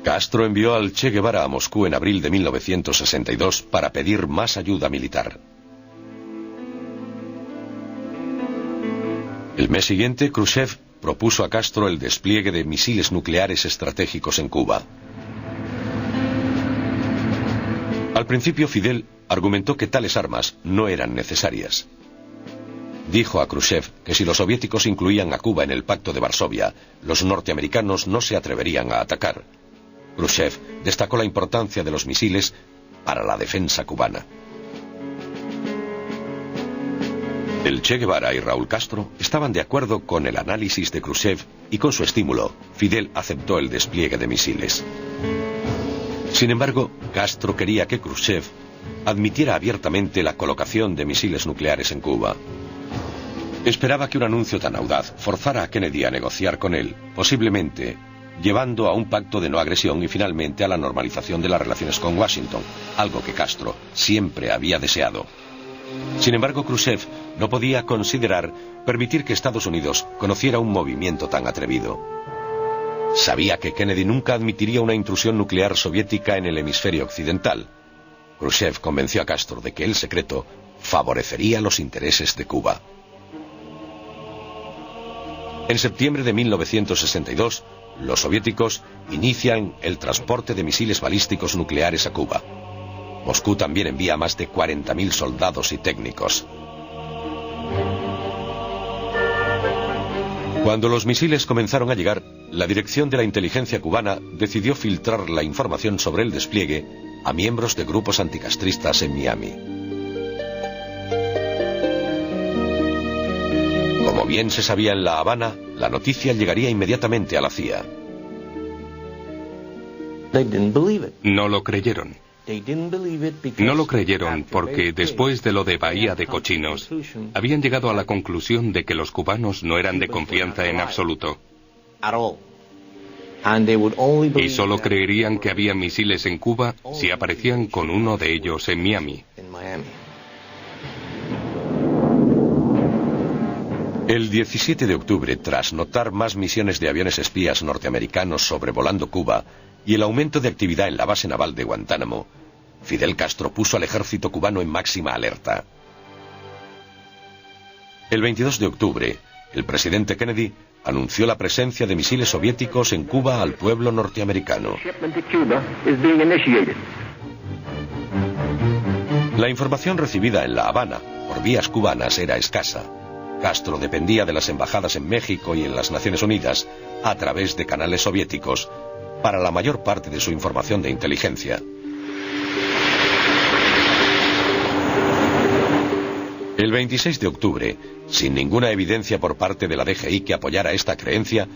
Castro envió al Che Guevara a Moscú en abril de 1962 para pedir más ayuda militar. El mes siguiente, Khrushchev propuso a Castro el despliegue de misiles nucleares estratégicos en Cuba. Al principio, Fidel argumentó que tales armas no eran necesarias. Dijo a Khrushchev que si los soviéticos incluían a Cuba en el Pacto de Varsovia, los norteamericanos no se atreverían a atacar. Khrushchev destacó la importancia de los misiles para la defensa cubana. El Che Guevara y Raúl Castro estaban de acuerdo con el análisis de Khrushchev y con su estímulo, Fidel aceptó el despliegue de misiles. Sin embargo, Castro quería que Khrushchev admitiera abiertamente la colocación de misiles nucleares en Cuba. Esperaba que un anuncio tan audaz forzara a Kennedy a negociar con él, posiblemente llevando a un pacto de no agresión y finalmente a la normalización de las relaciones con Washington, algo que Castro siempre había deseado. Sin embargo, Khrushchev no podía considerar permitir que Estados Unidos conociera un movimiento tan atrevido. Sabía que Kennedy nunca admitiría una intrusión nuclear soviética en el hemisferio occidental. Khrushchev convenció a Castro de que el secreto favorecería los intereses de Cuba. En septiembre de 1962, los soviéticos inician el transporte de misiles balísticos nucleares a Cuba. Moscú también envía más de 40.000 soldados y técnicos. Cuando los misiles comenzaron a llegar, la dirección de la inteligencia cubana decidió filtrar la información sobre el despliegue a miembros de grupos anticastristas en Miami. Como bien se sabía en La Habana, la noticia llegaría inmediatamente a la CIA. No lo creyeron. No lo creyeron porque después de lo de Bahía de Cochinos, habían llegado a la conclusión de que los cubanos no eran de confianza en absoluto. Y solo creerían que había misiles en Cuba si aparecían con uno de ellos en Miami. El 17 de octubre, tras notar más misiones de aviones espías norteamericanos sobrevolando Cuba y el aumento de actividad en la base naval de Guantánamo, Fidel Castro puso al ejército cubano en máxima alerta. El 22 de octubre, el presidente Kennedy anunció la presencia de misiles soviéticos en Cuba al pueblo norteamericano. La información recibida en La Habana por vías cubanas era escasa. Castro dependía de las embajadas en México y en las Naciones Unidas, a través de canales soviéticos, para la mayor parte de su información de inteligencia. El 26 de octubre, sin ninguna evidencia por parte de la DGI que apoyara esta creencia,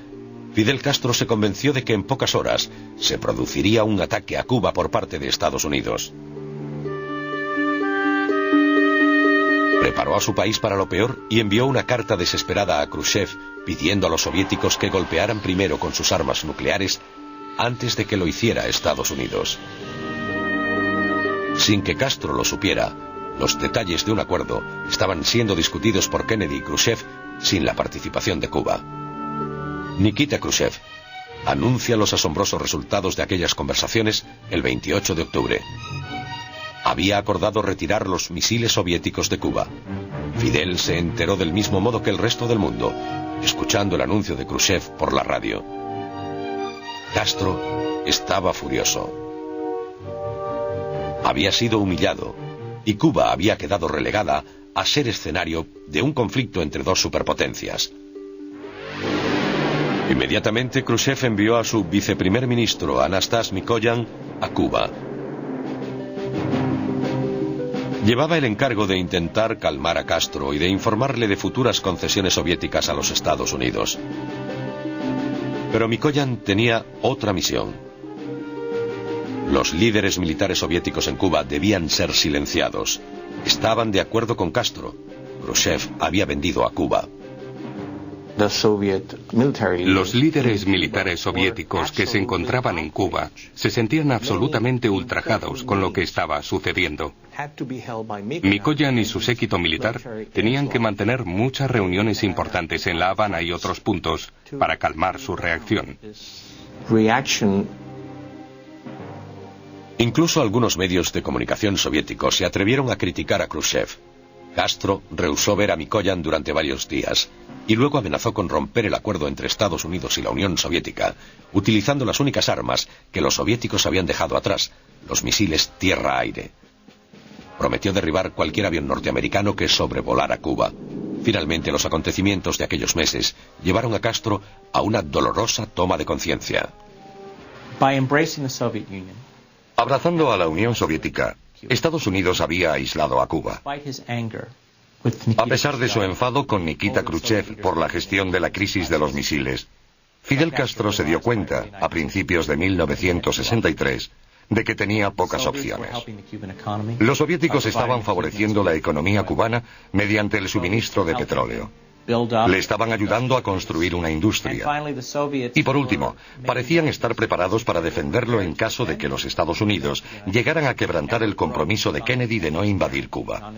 Fidel Castro se convenció de que en pocas horas se produciría un ataque a Cuba por parte de Estados Unidos. Preparó a su país para lo peor y envió una carta desesperada a Khrushchev pidiendo a los soviéticos que golpearan primero con sus armas nucleares antes de que lo hiciera Estados Unidos. Sin que Castro lo supiera, los detalles de un acuerdo estaban siendo discutidos por Kennedy y Khrushchev sin la participación de Cuba. Nikita Khrushchev anuncia los asombrosos resultados de aquellas conversaciones el 28 de octubre. Había acordado retirar los misiles soviéticos de Cuba. Fidel se enteró del mismo modo que el resto del mundo, escuchando el anuncio de Khrushchev por la radio. Castro estaba furioso. Había sido humillado y Cuba había quedado relegada a ser escenario de un conflicto entre dos superpotencias. Inmediatamente Khrushchev envió a su viceprimer ministro, Anastas Mikoyan, a Cuba. Llevaba el encargo de intentar calmar a Castro y de informarle de futuras concesiones soviéticas a los Estados Unidos. Pero Mikoyan tenía otra misión. Los líderes militares soviéticos en Cuba debían ser silenciados. Estaban de acuerdo con Castro. Khrushchev había vendido a Cuba. Los líderes militares soviéticos que se encontraban en Cuba se sentían absolutamente ultrajados con lo que estaba sucediendo. Mikoyan y su séquito militar tenían que mantener muchas reuniones importantes en La Habana y otros puntos para calmar su reacción. Incluso algunos medios de comunicación soviéticos se atrevieron a criticar a Khrushchev. Castro rehusó ver a Mikoyan durante varios días y luego amenazó con romper el acuerdo entre Estados Unidos y la Unión Soviética, utilizando las únicas armas que los soviéticos habían dejado atrás, los misiles tierra-aire. Prometió derribar cualquier avión norteamericano que sobrevolara Cuba. Finalmente, los acontecimientos de aquellos meses llevaron a Castro a una dolorosa toma de conciencia. Abrazando a la Unión Soviética, Estados Unidos había aislado a Cuba. A pesar de su enfado con Nikita Khrushchev por la gestión de la crisis de los misiles, Fidel Castro se dio cuenta, a principios de 1963, de que tenía pocas opciones. Los soviéticos estaban favoreciendo la economía cubana mediante el suministro de petróleo. Le estaban ayudando a construir una industria. Y por último, parecían estar preparados para defenderlo en caso de que los Estados Unidos llegaran a quebrantar el compromiso de Kennedy de no invadir Cuba.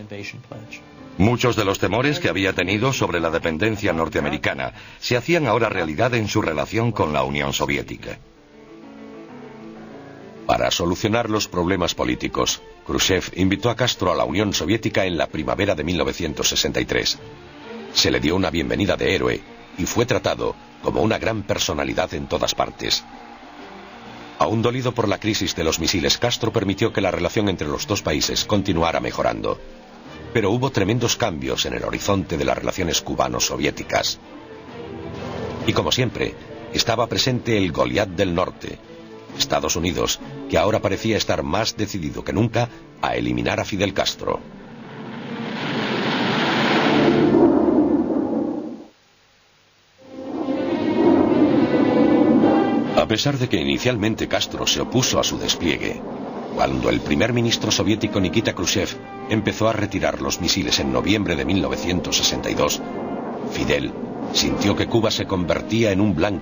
Muchos de los temores que había tenido sobre la dependencia norteamericana se hacían ahora realidad en su relación con la Unión Soviética. Para solucionar los problemas políticos, Khrushchev invitó a Castro a la Unión Soviética en la primavera de 1963. Se le dio una bienvenida de héroe y fue tratado como una gran personalidad en todas partes. Aún dolido por la crisis de los misiles, Castro permitió que la relación entre los dos países continuara mejorando. Pero hubo tremendos cambios en el horizonte de las relaciones cubano-soviéticas. Y como siempre, estaba presente el Goliat del Norte, Estados Unidos, que ahora parecía estar más decidido que nunca a eliminar a Fidel Castro. A pesar de que inicialmente Castro se opuso a su despliegue, cuando el primer ministro soviético Nikita Khrushchev empezó a retirar los misiles en noviembre de 1962, Fidel sintió que Cuba se convertía en un blanco